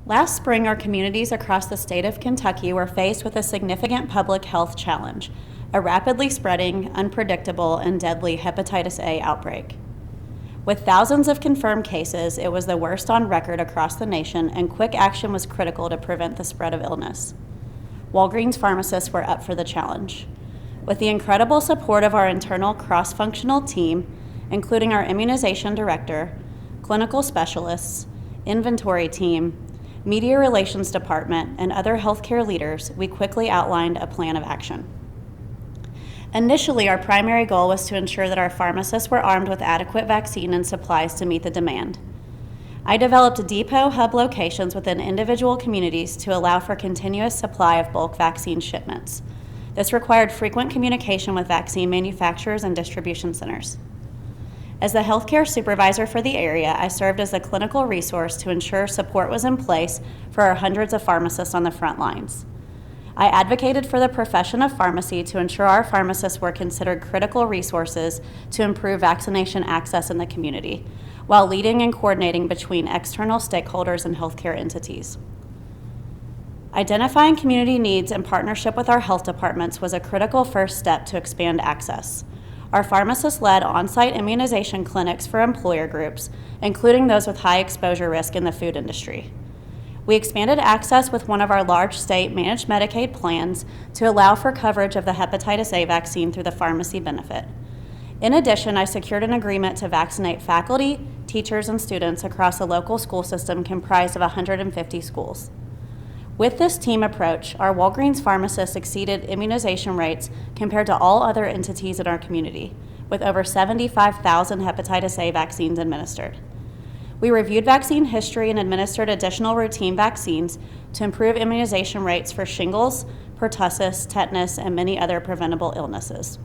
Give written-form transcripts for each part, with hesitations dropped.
Last spring, our communities across the state of Kentucky were faced with a significant public health challenge, a rapidly spreading, unpredictable, and deadly hepatitis A outbreak. With thousands of confirmed cases, it was the worst on record across the nation, and quick action was critical to prevent the spread of illness. Walgreens pharmacists were up for the challenge. With the incredible support of our internal cross-functional team, including our immunization director, clinical specialists, inventory team, media relations department, and other healthcare leaders, we quickly outlined a plan of action. Initially, our primary goal was to ensure that our pharmacists were armed with adequate vaccine and supplies to meet the demand. I developed depot hub locations within individual communities to allow for continuous supply of bulk vaccine shipments. This required frequent communication with vaccine manufacturers and distribution centers. As the healthcare supervisor for the area, I served as a clinical resource to ensure support was in place for our hundreds of pharmacists on the front lines. I advocated for the profession of pharmacy to ensure our pharmacists were considered critical resources to improve vaccination access in the community, while leading and coordinating between external stakeholders and healthcare entities. Identifying community needs in partnership with our health departments was a critical first step to expand access. Our pharmacists led on-site immunization clinics for employer groups, including those with high exposure risk in the food industry. We expanded access with one of our large state managed Medicaid plans to allow for coverage of the hepatitis A vaccine through the pharmacy benefit. In addition, I secured an agreement to vaccinate faculty, teachers, and students across a local school system comprised of 150 schools. With this team approach, our Walgreens pharmacists exceeded immunization rates compared to all other entities in our community, with over 75,000 hepatitis A vaccines administered. We reviewed vaccine history and administered additional routine vaccines to improve immunization rates for shingles, pertussis, tetanus, and many other preventable illnesses.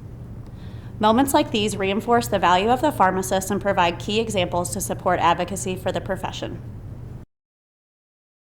Moments like these reinforce the value of the pharmacist and provide key examples to support advocacy for the profession.